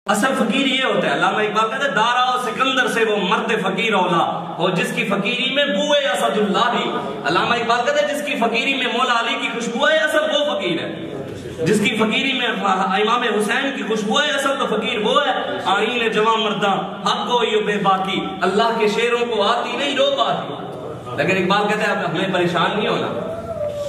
اصل فقیر یہ ہوتا ہے، علامہ اقبال کہتے ہیں دارا و سکندر سے وہ مرد فقیر اولا اور جس کی فقیری میں بوئے اسد اللہ ہی۔ علامہ اقبال کہتے ہیں جس کی فقیری میں مولا علی کی خوشبو ہے اصل وہ فقیر ہے، جس کی فقیری میں امام حسین کی خوشبو ہے اصل تو فقیر وہ ہے۔ آئین جوان مرداں حق کو یو بے باقی، اللہ کے شعروں کو آتی نہیں رو پاتی۔ لیکن اقبال کہتے ہیں ہمیں پریشان نہیں ہونا،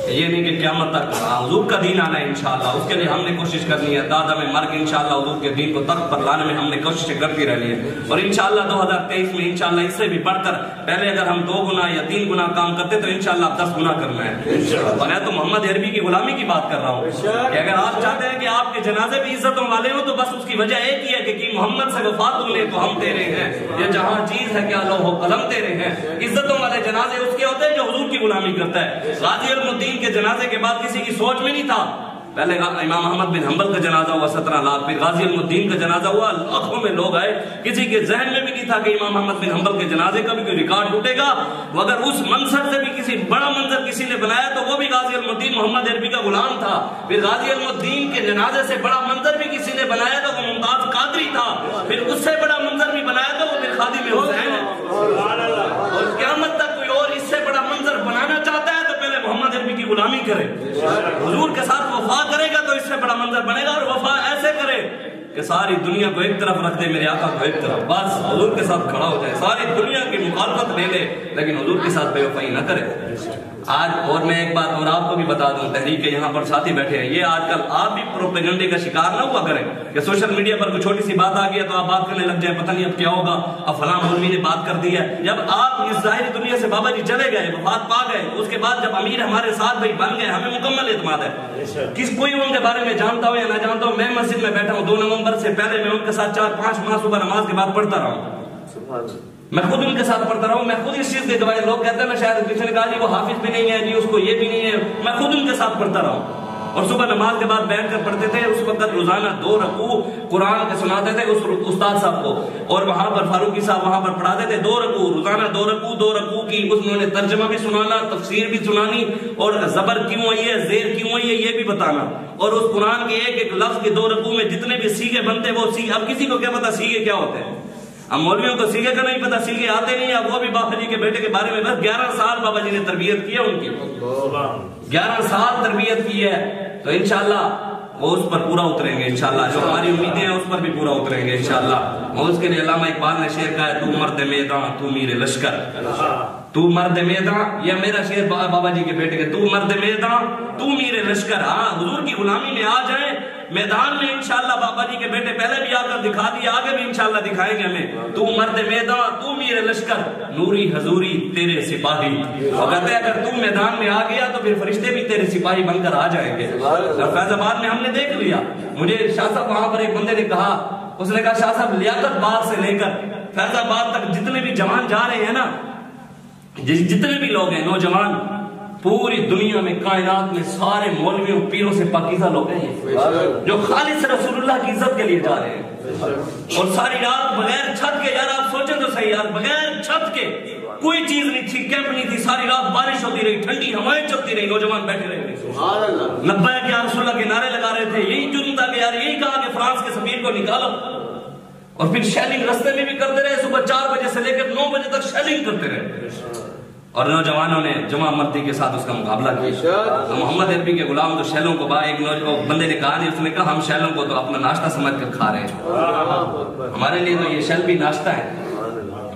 یہ نہیں کہ قیامت تک حضور کا دین آنا ہے انشاءاللہ، اس کے لیے ہم نے کوشش کرنی ہے، دادا میں مر کے انشاءاللہ حضور کے دین کو تخت پر لانے میں ہم نے کوشش کرتی رہنی ہے، اور انشاءاللہ 2023 میں انشاءاللہ اس سے بھی بڑھ کر پہلے اگر ہم 2 گنا یا 3 گنا کام کرتے تو انشاءاللہ 10 گنا کرنا ہے۔ اور میں تو محمد عربی کی غلامی کی بات کر رہا ہوں کہ اگر آپ چاہتے ہیں کہ آپ کے جنازے بھی عزتوں والے ہوں تو بس اس کی وجہ ایک ہی ہے کہ محمد سے وفات ہونے تو ہم تیرے ہیں، یہ جہاں چیز ہے کہ لوح و قلم تیرے ہیں۔ عزتوں والے جنازے اس کے ہوتے ہیں جو حضور کی غلامی کرتا ہے۔ غازی المدین کے جنازے کے بعد کسی کی سوچ میں نہیں تھا، پہلے امام احمد بن حنبل کا جنازہ ہوا 17 لاکھ، پھر غازی المدین کا جنازہ ہوا لاکھوں میں لوگ آئے، کسی کے ذہن میں بھی نہیں تھا کہ امام احمد بن حنبل کے جنازے کا بھی کوئی ریکارڈ ٹوٹے گا۔ اگر اس منظر سے بھی کسی بڑا منظر کسی نے بنایا تو وہ بھی غازی المدین محمد عربی کا غلام تھا۔ پھر غازی المدین کے جنازے سے بڑا منظر بھی کسی نے بنایا تو وہ ممتاز قادری تھا، پھر اس سے بڑا منظر بھی بنایا تو وہ پھر خادم حسین ہے۔ اور قیامت تک کوئی اور اس سے بڑا منظر بنانا چاہتا ہے تو پہلے محمد عربی کی غلامی کرے، حضور کے ساتھ وفا کرے گا تو اس سے بڑا منظر بنے گا، اور وفا ایسے کرے کہ ساری دنیا کو ایک طرف رکھ دے، میرے آقا کو ایک طرف، بس حضور کے ساتھ کھڑا ہو جائے، ساری دنیا کی مخالفت لے لے لیکن حضور کے ساتھ بے وفائی نہ کرے۔ آج اور میں ایک بات اور آپ کو بھی بتا دوں، تحریک کے یہاں پر ساتھی بیٹھے ہیں، یہ آج کل آپ بھی پروپیگنڈے کا شکار نہ ہوا کریں کہ سوشل میڈیا پر کوئی چھوٹی سی بات آ گئی ہے تو آپ بات کرنے لگ جائیں، پتہ نہیں اب کیا ہوگا، اب فلاں مولوی نے بات کر دی ہے۔ جب آپ اس ظاہری دنیا سے بابا جی چلے گئے، وفات پا گئے، اس کے بعد جب امیر ہمارے ساتھ بھائی بن گئے، ہمیں مکمل اعتماد ہے، کوئی ان کے بارے میں جانتا ہو یا نہ جانتا ہو، میں مسجد میں بیٹھا ہوں 2 نومبر سے پہلے میں ان کے ساتھ 4-5 ماہ صبح نماز کے بعد پڑھتا رہا ہوں، میں خود ان کے ساتھ پڑھتا رہا ہوں، میں خود اس چیز کے گواہ، لوگ کہتے ہیں نا شاید کسی نے کہا جی وہ حافظ بھی نہیں ہے جی اس کو یہ بھی نہیں ہے، میں خود ان کے ساتھ پڑھتا رہا ہوں، اور صبح نماز کے بعد بیٹھ کر پڑھتے تھے، اس وقت روزانہ 2 رکوع قرآن کے سناتے تھے اس استاد صاحب کو، اور وہاں پر فاروقی صاحب وہاں پر پڑھاتے تھے 2 رکوع روزانہ، 2 رکوع کی انہوں نے ترجمہ بھی سنانا، تفسیر بھی سنانی، اور زبر کیوں آئی ہے، زیر کیوں آئی ہے یہ بھی بتانا، اور اس قرآن کے ایک لفظ کے 2 رکوع میں جتنے بھی سیغے بنتے وہ سیغے، اب کسی کو کیا پتا سیغے کیا ہوتے ہیں، اب مولویوں کو سیغے کا نہیں پتا، سیغے آتے نہیں، اب وہ بھی بابا جی کے بیٹے کے بارے میں بس 11 سال بابا جی نے تربیت کی ہے، ان کی 11 سال تربیت کی ہے، تو انشاءاللہ وہ اس پر پورا اتریں گے انشاءاللہ، جو ہماری امیدیں ہیں اس پر بھی پورا اتریں گے انشاءاللہ۔ اور اس کے لیے علامہ اقبال نے شعر کہا ہے، تو مرد میدان تو میر لشکر، تو مرد میدان، یہ میرا شعر بابا جی کے بیٹے کے، تو مرد میدان تو میر لشکر، ہاں حضور کی غلامی میں آ جائیں میدان میں انشاءاللہ، بابا جی کے بیٹے پہلے بھی آ کر دکھا دیا، آگے بھی انشاءاللہ دکھائیں گے ہمیں، تو مرد میدان تو میر لشکر، نوری حضوری تیرے سپاہی، اور کہتے ہیں اگر تو میدان میں آ گیا تو پھر فرشتے بھی تیرے سپاہی بن کر آ جائیں گے۔ اور فیض آباد میں ہم نے دیکھ لیا، مجھے شاہ صاحب وہاں پر ایک بندے نے کہا، اس نے کہا شاہ صاحب لیاقت باد سے لے کر فیض آباد تک جتنے بھی جوان جا رہے ہیں نا، جتنے بھی لوگ ہیں نوجوان، پوری دنیا میں کائنات میں سارے مولویوں پیروں سے پاکیزہ لوگ ہیں جو خالص رسول اللہ کی عزت کے لیے جا رہے ہیں، اور ساری رات بغیر چھت کے، یار آپ سوچیں تو صحیح یار، بغیر چھت کے کوئی چیز نہیں تھی، کیمپ نہیں تھی، ساری رات بارش ہوتی رہی، ٹھنڈی ہوائیں چلتی رہی، نوجوان بیٹھے رہے، لبیک یا رسول اللہ کے نعرے لگا رہے تھے، یہی جرم تھا کہ یار یہی کہا کہ فرانس کے سفیر کو نکالو، اور پھر شیلنگ رستے میں بھی کرتے رہے، صبح 4 بجے سے لے کر 9 بجے تک شیلنگ کرتے رہے، اور نوجوانوں نے جمع مردی کے ساتھ اس کا مقابلہ کیا۔ تو محمد عربی کے غلام تو شیلوں کو ایک بندے نے کہا نہیں، اس نے کہا ہم شیلوں کو تو اپنا ناشتہ سمجھ کر کھا رہے ہیں، ہمارے لیے تو یہ شیل بھی ناشتہ ہے،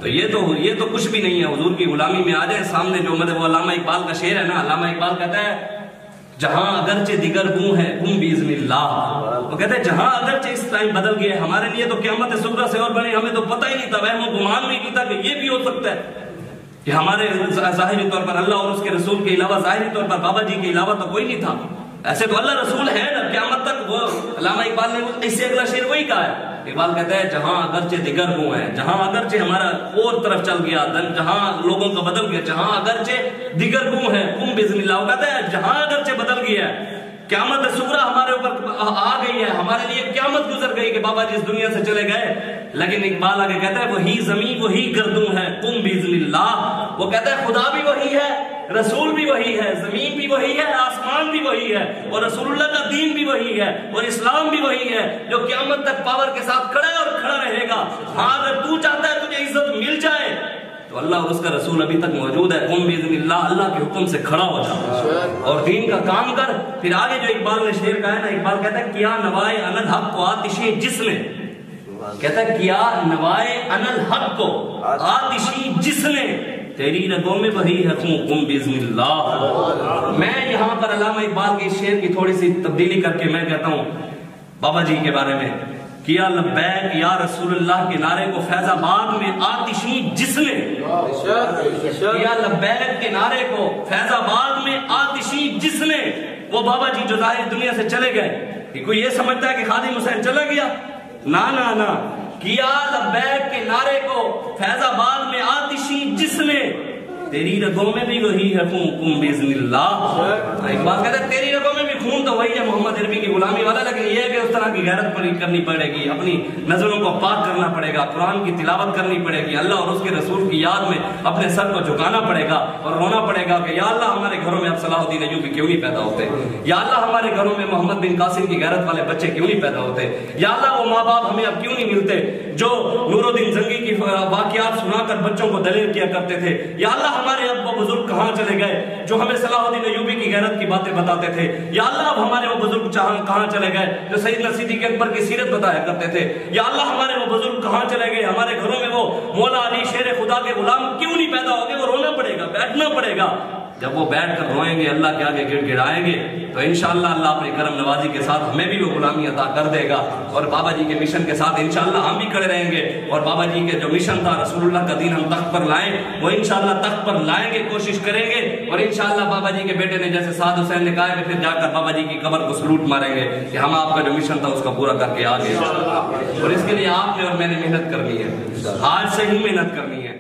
تو یہ تو کچھ بھی نہیں ہے، حضور کی غلامی میں آ جائے سامنے جو وہ علامہ اقبال کا شعر ہے نا، علامہ اقبال کہتا ہے جہاں اگرچہ دیگر گوں ہے گوں باذن اللہ، وہ کہتے ہیں جہاں اگرچہ اس ٹائم بدل گئے، ہمارے لیے تو قیامت صغریٰ سے اور بنے، ہمیں تو پتہ ہی نہیں تھا، وہم و گمان بھی نہیں تھا کہ یہ بھی ہو سکتا ہے کہ ہمارے ظاہری طور پر اللہ اور اس کے رسول کے علاوہ، ظاہری طور پر بابا جی کے علاوہ تو کوئی نہیں تھا، ایسے تو اللہ رسول ہے نا قیامت تک۔ وہ علامہ اقبال نے اس سے اگلا شعر وہی کہا ہے، اقبال کہتا ہے جہاں اگرچہ دیگر گوں ہے، جہاں اگرچہ ہمارا اور طرف چل گیا، جہاں لوگوں کا بدل گیا، جہاں اگرچہ دیگر گوں ہے قم باذن اللہ، وہ کہتا ہے جہاں اگرچہ بدل گیا ہے، قیامت صغریٰ ہمارے اوپر آ گئی ہے، ہمارے لیے قیامت گزر گئی کہ بابا جی اس دنیا سے چلے گئے، لیکن اقبال آگے کہتا ہے وہی زمین وہی گردوں ہے قم باذن اللہ، وہ کہتا ہے خدا بھی وہی ہے، رسول بھی وہی ہے، زمین بھی وہی ہے، آسمان بھی وہی ہے، اور رسول اللہ کا دین بھی وہی ہے، اور اسلام بھی وہی ہے، جو قیامت تک پاور کے ساتھ کھڑا ہے ہاں اگر تو چاہتا ہے تجھے عزت مل جائے تو اللہ اور اس کا رسول ابھی تک موجود ہے، قم باذن اللہ، اللہ کے حکم سے کھڑا ہو جا اور دین کا کام کر۔ پھر آگے جو اقبال نے شعر کہا ہے نا، اقبال کہتا ہے کیا نوائے انالحق کو آتشی جس نے، کہتا ہے کیا نوائے انالحق کو آتشی جس نے، تیری رگوں میں بہی ہے خون، قم باذن اللہ۔ میں یہاں پر علامہ اقبال کے شعر کی تھوڑی سی تبدیلی کر کے میں کہتا ہوں بابا جی کے بارے میں، کیا لبیک یا رسول اللہ کے نعرے کو فیض آباد میں آتشی جس نے، کیا لبیک کے نعرے کو فیض آباد میں آتشی جس نے، وہ بابا جی جو ظاہر دنیا سے چلے گئے، کہ کوئی یہ سمجھتا ہے کہ خادم حسین چلا گیا، نا نا نا، کیا لبیک کے نعرے کو فیض آباد میں آتشی جس نے، تیری رگوں میں بھی وہی ہے خون، قم باذن اللہ۔ اقبال کہتا ہے تیری رگوں میں بھی خون تو وہی ہے محمد عربی کی غلامی والا، لیکن یہ ہے کہ اس طرح کی غیرت پوری کرنی پڑے گی، اپنی نظروں کو پاک کرنا پڑے گا، قرآن کی تلاوت کرنی پڑے گی، اللہ اور اس کے رسول کی یاد میں اپنے سر کو جھکانا پڑے گا اور رونا پڑے گا کہ یا اللہ ہمارے گھروں میں اب صلاح الدین ایوبی کیوں نہیں پیدا ہوتے، یا اللہ ہمارے گھروں میں محمد بن قاسم کی غیرت والے بچے کیوں نہیں پیدا ہوتے، یا اللہ وہ ماں باپ ہمیں اب کیوں نہیں ملتے جو نور الدین زنگی کی واقعات سنا کر بچوں کو دلیر کیا کرتے تھے، یا اللہ ہمارے اب وہ بزرگ کہاں چلے گئے جو ہمیں صلاح الدین ایوبی کی غیرت کی باتیں بتاتے تھے، یا اللہ اب ہمارے وہ بزرگ کہاں چلے گئے جو سیدنا صدیق اکبر کی سیرت بتایا کرتے تھے، یا اللہ ہمارے وہ بزرگ کہاں چلے گئے، ہمارے گھروں میں وہ مولا علی شیر خدا کے غلام کیوں نہیں پیدا ہو گئے۔ وہ رونا پڑے گا، بیٹھنا پڑے گا، جب وہ بیٹھ کر روئیں گے اللہ کے آگے گڑ گڑائیں گے تو انشاءاللہ اللہ اپنی کرم نوازی کے ساتھ ہمیں بھی وہ غلامی عطا کر دے گا، اور بابا جی کے مشن کے ساتھ انشاءاللہ ہم بھی کھڑے رہیں گے، اور بابا جی کے جو مشن تھا رسول اللہ کا دین ہم تخت پر لائیں، وہ انشاءاللہ تخت پر لائیں گے، کوشش کریں گے، اور انشاءاللہ بابا جی کے بیٹے نے جیسے سعد حسین نے کہا ہے پھر جا کر بابا جی کی قبر کو سلوٹ ماریں گے کہ ہم آپ کا جو مشن تھا اس کا پورا کر کے آ گئے، اور اس کے لیے آپ نے اور میں نے محنت کرنی ہے، آج سے ہی محنت کرنی ہے۔